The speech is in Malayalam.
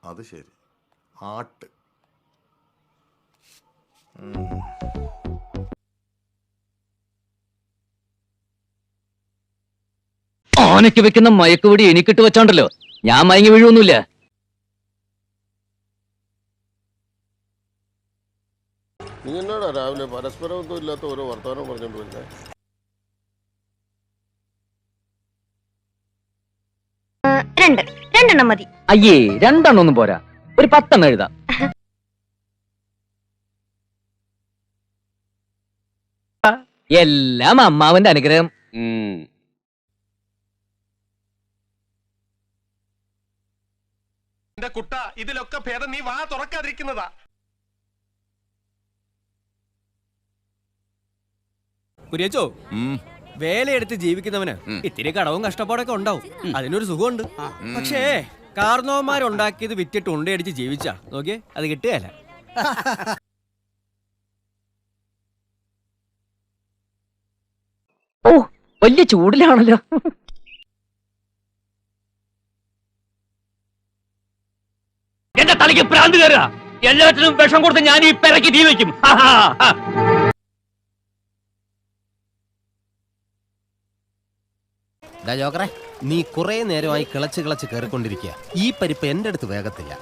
അത് ശരി. ആട്ട്. ആനയ്ക്ക് വെക്കുന്ന മയക്കുപിടി എനിക്കിട്ട് വെച്ചോണ്ടല്ലോ, ഞാൻ മയങ്ങി വീഴൊന്നുമില്ല. നീ എന്നാടാ രാവിലെ പരസ്പരമൊന്നും ഇല്ലാത്ത ഓരോ വർത്തമാനം പറഞ്ഞോണ്ട് വരുന്നേ? രണ്ടെണ്ണം മതി. അയ്യേ, രണ്ടെണ്ണൊന്നും പോരാ, ഒരു 10 എഴുതാം. എല്ലാം അമ്മാവന്റെ അനുഗ്രഹം. എന്റെ കുട്ട, ഇതിലൊക്കെ ഭേദം നീ വാ തുറക്കാതിരിക്കുന്നതാ. കുര്യച്ചോ, വേലയെടുത്ത് ജീവിക്കുന്നവന് ഇത്തിരി കടവും കഷ്ടപ്പാടൊക്കെ ഉണ്ടാവും, അതിനൊരു സുഖമുണ്ട്. പക്ഷേ കാർന്നോന്മാരുണ്ടാക്കിയത് വിറ്റിട്ട് ഉണ്ടയടിച്ച് ജീവിച്ചാ നോക്കിയേ, അത് കിട്ടുകയല്ല. ഓ, വലിയ ചൂടിലാണല്ലോ. എന്റെ തലയ്ക്ക് ഭ്രാന്ത് കയറുക. എല്ലാത്തിനും വിഷം കൊടുത്ത് ഞാൻ ഈ പെരക്ക് തീ വെക്കും. ജോക്കറെ, നീ കുറെ നേരമായി കിളച്ച് കിളച്ച് കയറിക്കൊണ്ടിരിക്കുക. ഈ പരിപ്പ് എന്റെ അടുത്ത് വേഗത്തില്ല.